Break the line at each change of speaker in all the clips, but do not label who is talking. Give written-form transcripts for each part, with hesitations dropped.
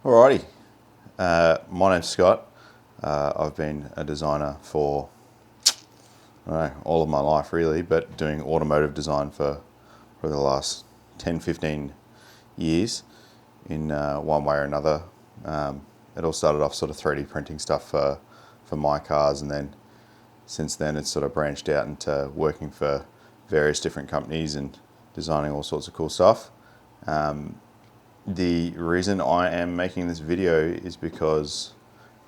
Alrighty, my name's Scott. I've been a designer for I don't know, all of my life really, but doing automotive design for the last 10, 15 years in one way or another. It all started off sort of 3D printing stuff for my cars, and then since then it's sort of branched out into working for various different companies and designing all sorts of cool stuff. The reason I am making this video is because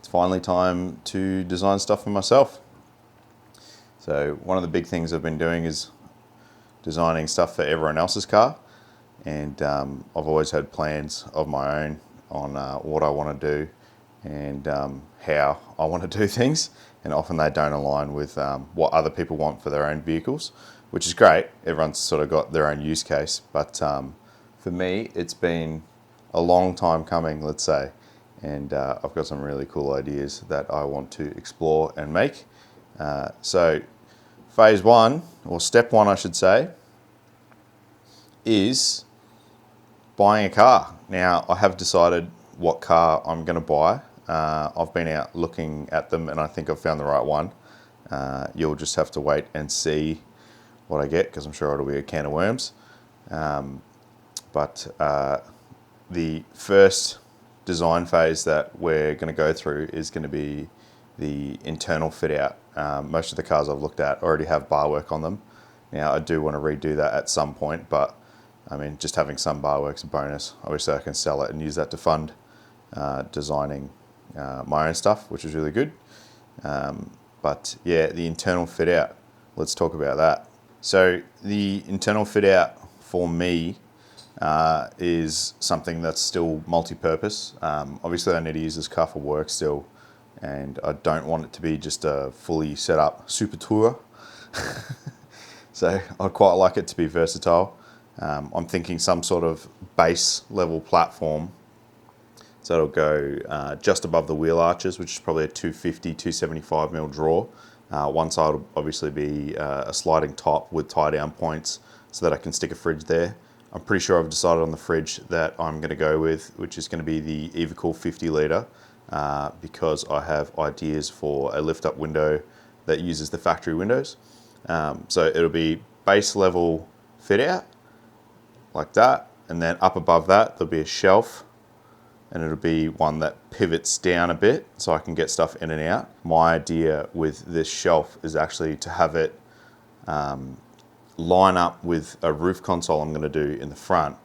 it's finally time to design stuff for myself. So one of the big things I've been doing is designing stuff for everyone else's car, and I've always had plans of my own on what I want to do and how I want to do things, and often they don't align with what other people want for their own vehicles, which is great. Everyone's sort of got their own use case, but for me, it's been a long time coming, let's say, and I've got some really cool ideas that I want to explore and make. So phase one, or step one I should say, is buying a car. Now, I have decided what car I'm going to buy. I've been out looking at them and I think I've found the right one. You'll just have to wait and see what I get, because I'm sure it'll be a can of worms. But the first design phase that we're going to go through is going to be the internal fit out. Most of the cars I've looked at already have bar work on them. Now, I do want to redo that at some point, but I mean, just having some bar work's a bonus. Obviously, I can sell it and use that to fund designing my own stuff, which is really good. But yeah, the internal fit out, let's talk about that. So the internal fit out for me is something that's still multi-purpose. Obviously, I need to use this car for work still, and I don't want it to be just a fully set up super tourer. So I'd quite like it to be versatile. I'm thinking some sort of base level platform, so it'll go just above the wheel arches, which is probably a 250, 275 mil draw. One side will obviously be a sliding top with tie down points so that I can stick a fridge there. I'm pretty sure I've decided on the fridge that I'm going to go with, which is going to be the EvaCool 50 litre, because I have ideas for a lift up window that uses the factory windows. So it'll be base level fit out like that, and then up above that there'll be a shelf, and it'll be one that pivots down a bit so I can get stuff in and out. My idea with this shelf is actually to have it line up with a roof console I'm going to do in the front,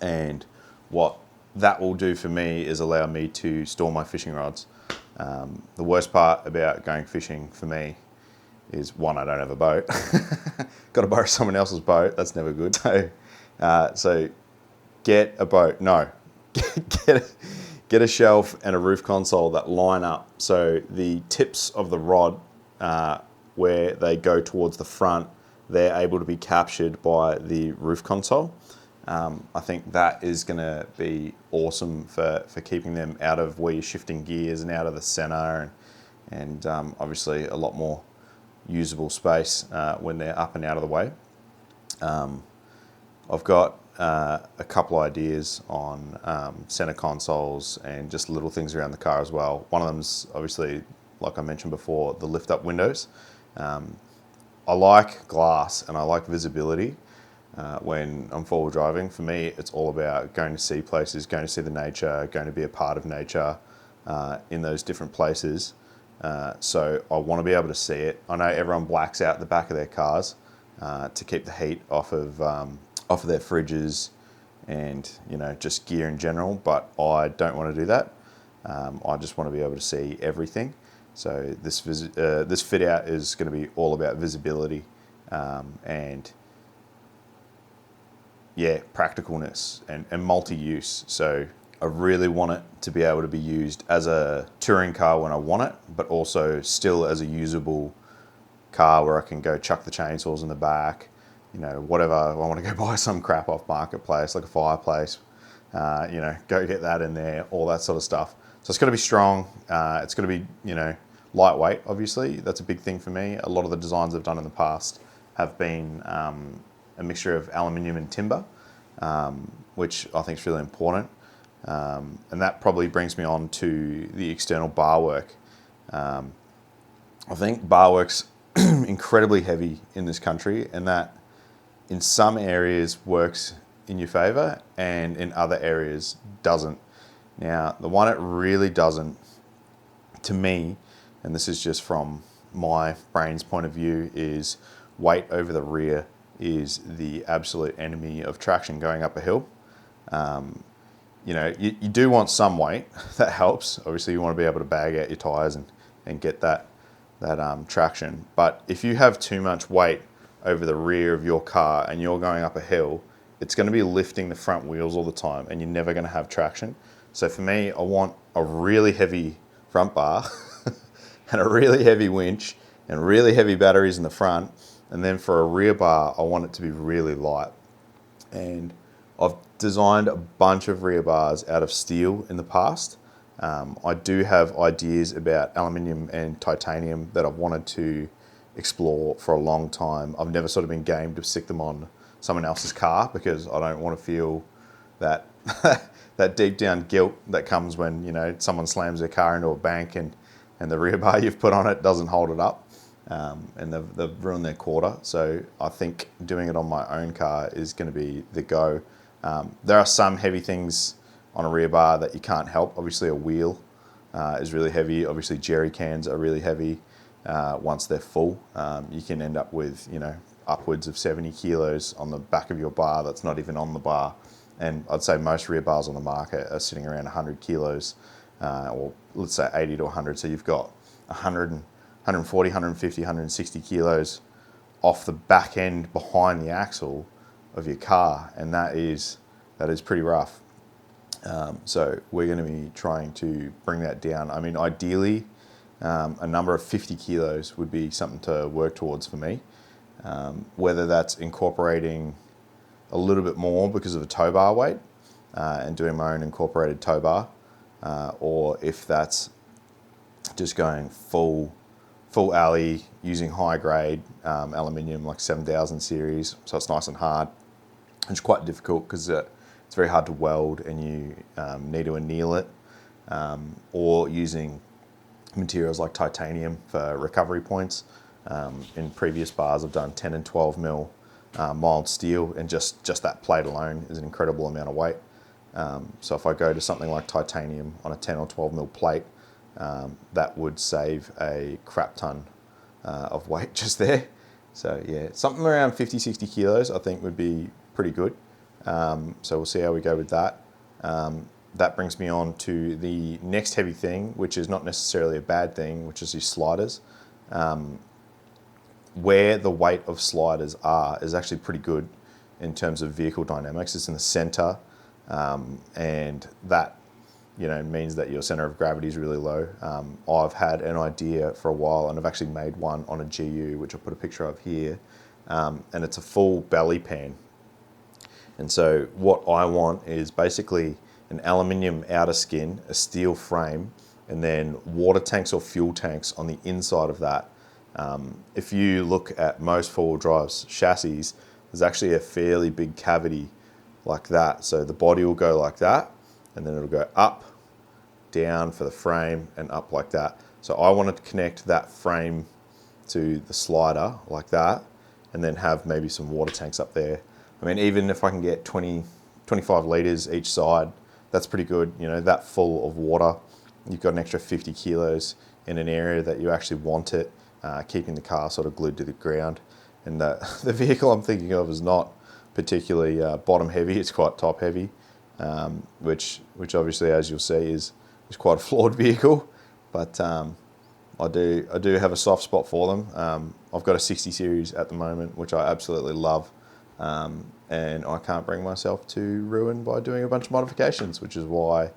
and what that will do for me is allow me to store my fishing rods. The worst part about going fishing for me is, one, I don't have a boat. Got to borrow someone else's boat. That's never good. So get a boat. No, get a shelf and a roof console that line up. So the tips of the rod, where they go towards the front, they're able to be captured by the roof console. I think that is going to be awesome for keeping them out of where you're shifting gears and out of the center, and obviously a lot more usable space when they're up and out of the way. I've got a couple ideas on center consoles and just little things around the car as well. One of them's obviously, like I mentioned before, the lift up windows. I like glass and I like visibility when I'm forward driving. For me, it's all about going to see places, going to see the nature, going to be a part of nature in those different places. So I want to be able to see it. I know everyone blacks out the back of their cars to keep the heat off of their fridges and, you know, just gear in general, but I don't want to do that. I just want to be able to see everything. So this fit out is going to be all about visibility and yeah, practicalness and multi-use. So I really want it to be able to be used as a touring car when I want it, but also still as a usable car where I can go chuck the chainsaws in the back, you know, whatever. I want to go buy some crap off Marketplace, like a fireplace, you know, go get that in there, all that sort of stuff. So it's going to be strong. It's going to be, you know, lightweight, obviously. That's a big thing for me. A lot of the designs I've done in the past have been a mixture of aluminium and timber, which I think is really important. And that probably brings me on to the external bar work. I think bar work's incredibly heavy in this country, and that in some areas works in your favour and in other areas doesn't. Now, the one it really doesn't, to me, and this is just from my brain's point of view, is weight over the rear is the absolute enemy of traction going up a hill. You do want some weight. That helps. Obviously, you want to be able to bag out your tyres and get that traction. But if you have too much weight over the rear of your car and you're going up a hill, it's going to be lifting the front wheels all the time and you're never going to have traction. So for me, I want a really heavy front bar and a really heavy winch and really heavy batteries in the front. And then for a rear bar, I want it to be really light. And I've designed a bunch of rear bars out of steel in the past. I do have ideas about aluminium and titanium that I've wanted to explore for a long time. I've never sort of been game to stick them on someone else's car because I don't want to feel that that deep down guilt that comes when someone slams their car into a bank and the rear bar you've put on it doesn't hold it up, and they've ruined their quarter. So I think doing it on my own car is going to be the go. There are some heavy things on a rear bar that you can't help. Obviously, a wheel is really heavy. Obviously, jerry cans are really heavy. Once they're full, you can end up with upwards of 70 kilos on the back of your bar that's not even on the bar. And I'd say most rear bars on the market are sitting around 100 kilos, or let's say 80 to 100. So you've got 100, 140, 150, 160 kilos off the back end behind the axle of your car, and that is pretty rough. So we're going to be trying to bring that down. I mean, ideally, a number of 50 kilos would be something to work towards for me. Whether that's incorporating a little bit more because of a tow bar weight and doing my own incorporated tow bar, or if that's just going full alley using high grade aluminium like 7000 series, so it's nice and hard. It's quite difficult because it's very hard to weld and you need to anneal it, or using materials like titanium for recovery points. In previous bars I've done 10 and 12 mil mild steel, and just that plate alone is an incredible amount of weight. So if I go to something like titanium on a 10 or 12 mil plate, that would save a crap ton of weight just there. So yeah, something around 50, 60 kilos I think would be pretty good. So we'll see how we go with that. That brings me on to the next heavy thing, which is not necessarily a bad thing, which is your sliders. Where the weight of sliders are is actually pretty good in terms of vehicle dynamics. It's in the center, and that means that your center of gravity is really low. I've had an idea for a while, and I've actually made one on a GU, which I'll put a picture of here, and it's a full belly pan. And so what I want is basically an aluminium outer skin, a steel frame, and then water tanks or fuel tanks on the inside of that. If you look at most four-wheel drive chassis, there's actually a fairly big cavity like that. So the body will go like that, and then it'll go up, down for the frame, and up like that. So I wanted to connect that frame to the slider like that, and then have maybe some water tanks up there. I mean, even if I can get 25 litres each side, that's pretty good. That full of water, you've got an extra 50 kilos in an area that you actually want it, keeping the car sort of glued to the ground. And the vehicle I'm thinking of is not particularly bottom heavy, it's quite top heavy, which obviously, as you'll see, is quite a flawed vehicle. But I do have a soft spot for them. I've got a 60 series at the moment, which I absolutely love. And I can't bring myself to ruin by doing a bunch of modifications, which is why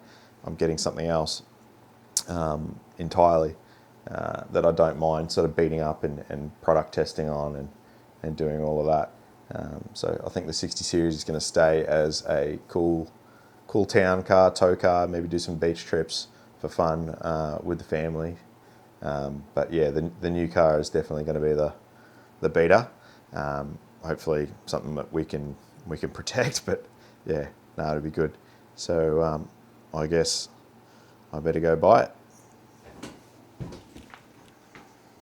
I'm getting something else entirely that I don't mind sort of beating up and product testing on and doing all of that. So I think the 60 series is going to stay as a cool town car, tow car, maybe do some beach trips for fun with the family. But yeah, the new car is definitely going to be the beater. Hopefully something that we can protect, but yeah, no, it'll be good. So I guess I better go buy it.